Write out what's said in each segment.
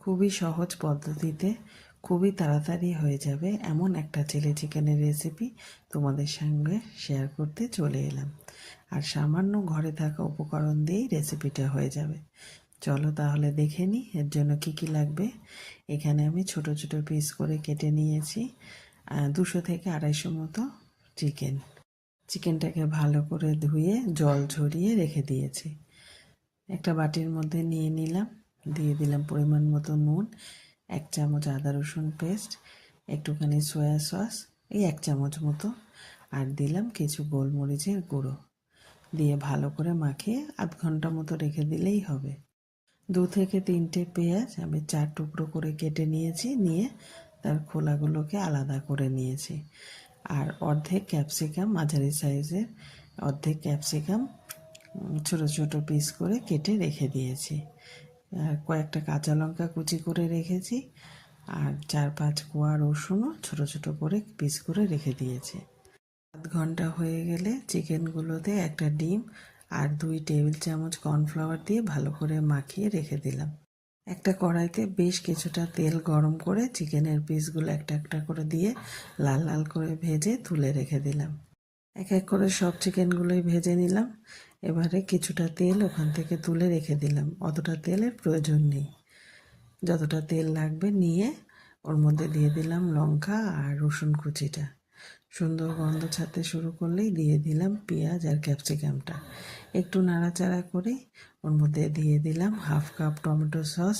খুবই সহজ পদ্ধতিতে খুবই তাড়াতাড়ি হয়ে যাবে এমন একটা চিলি চিকেনের রেসিপি তোমাদের সঙ্গে শেয়ার করতে চলে এলাম। আর সামান্য ঘরে থাকা উপকরণ দিয়েই রেসিপিটা হয়ে যাবে। চলো তাহলে দেখে নিই এর জন্য কি কি লাগবে। এখানে আমি ছোট ছোট পিস করে কেটে নিয়েছি 200 থেকে 250 মতো চিকেনটাকে ভালো করে ধুয়ে জল ঝরিয়ে রেখে দিয়েছি। একটা বাটির মধ্যে নিয়ে নিলাম, দিয়ে দিলাম পরিমাণ মতো নুন, 1 চামচ আদা রসুন পেস্ট, একটুখানি সয়া সস এই 1 চামচ মতো, আর দিলাম কিছু গোলমরিচের গুঁড়ো, দিয়ে ভালো করে মাখিয়ে আধ ঘন্টা মতো রেখে দিলেই হবে। 2 থেকে 3টে পেঁয়াজ আমি 4 টুকরো করে কেটে নিয়েছি, নিয়ে তার খোলাগুলোকে আলাদা করে নিয়েছি। আর অর্ধেক ক্যাপসিকাম, মাঝারি সাইজের অর্ধেক ক্যাপসিকাম ছোট ছোট পিস করে কেটে রেখে দিয়েছি। আর কয়েকটা কাঁচা লঙ্কা কুচি করে রেখেছি, আর 4-5 কোয়া রসুনও ছোট ছোট করে পিস করে রেখে দিয়েছি। আধ ঘন্টা হয়ে গেলে চিকেনগুলোতে একটা ডিম আর 2 টেবিল চামচ কর্নফ্লাওয়ার দিয়ে ভালো করে মাখিয়ে রেখে দিলাম। একটা কড়াইতে বেশ কিছুটা তেল গরম করে চিকেনের পিসগুলো একটা একটা করে দিয়ে লাল লাল করে ভেজে তুলে রেখে দিলাম। এক এক করে সব চিকেনগুলোই ভেজে নিলাম। এবারে কিছুটা তেল ওখান থেকে তুলে রেখে দিলাম, অতটা তেলের প্রয়োজন নেই। যতটা তেল লাগবে নিয়ে ওর মধ্যে দিয়ে দিলাম লঙ্কা আর রসুন কুচিটা। সুন্দর গন্ধ ছাড়তে শুরু করলেই দিয়ে দিলাম পেঁয়াজ আর ক্যাপসিকামটা। একটু নাড়াচাড়া করে ওর মধ্যে দিয়ে দিলাম 1/2 cup tomato sauce,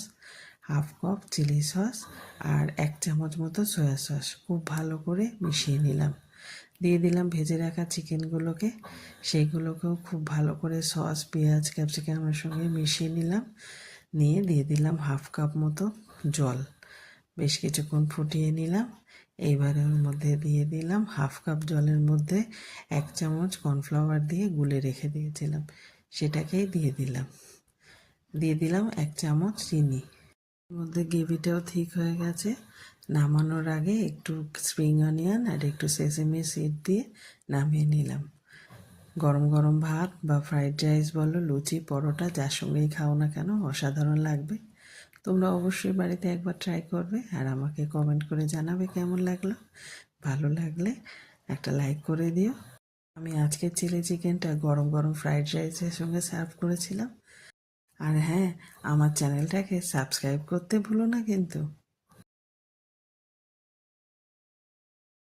1/2 cup chilli sauce আর 1 চামচ মতো সয়া সস। খুব ভালো করে মিশিয়ে নিলাম। দিয়ে দিলাম ভেজে রাখা চিকেনগুলোকে, সেইগুলোকেও খুব ভালো করে সস, পেঁয়াজ, ক্যাপসিকামের সঙ্গে মিশিয়ে নিলাম। নিয়ে দিয়ে দিলাম 1/2 কাপ মতো জল, বেশ কিছুক্ষণ ফুটিয়ে নিলাম। এইবারে ওর মধ্যে দিয়ে দিলাম 1/2 কাপ জলের মধ্যে 1 চামচ কর্নফ্লাওয়ার দিয়ে গুলে রেখে দিয়েছিলাম, সেটাকেই দিয়ে দিলাম। দিয়ে দিলাম 1 চামচ চিনি। এর মধ্যে গ্রেভিটাও ঠিক হয়ে গেছে। নামানোর আগে একটু স্প্রিং অনিয়ন আর একটু সেসেমি সিড দিয়ে নামিয়ে নিলাম। গরম গরম ভাত বা ফ্রাইড রাইস বলো, লুচি, পরোটা, যার সঙ্গেই খাও না কেন অসাধারণ লাগবে। তোমরা অবশ্যই বাড়িতে একবার ট্রাই করবে আর আমাকে কমেন্ট করে জানাবে কেমন লাগলো। ভালো লাগলে একটা লাইক করে দিও। আমি আজকে চিলি চিকেনটা গরম গরম ফ্রাইড রাইসের সঙ্গে সার্ভ করেছিলাম। আর হ্যাঁ, আমার চ্যানেলটাকে সাবস্ক্রাইব করতে ভুলো না কিন্তু।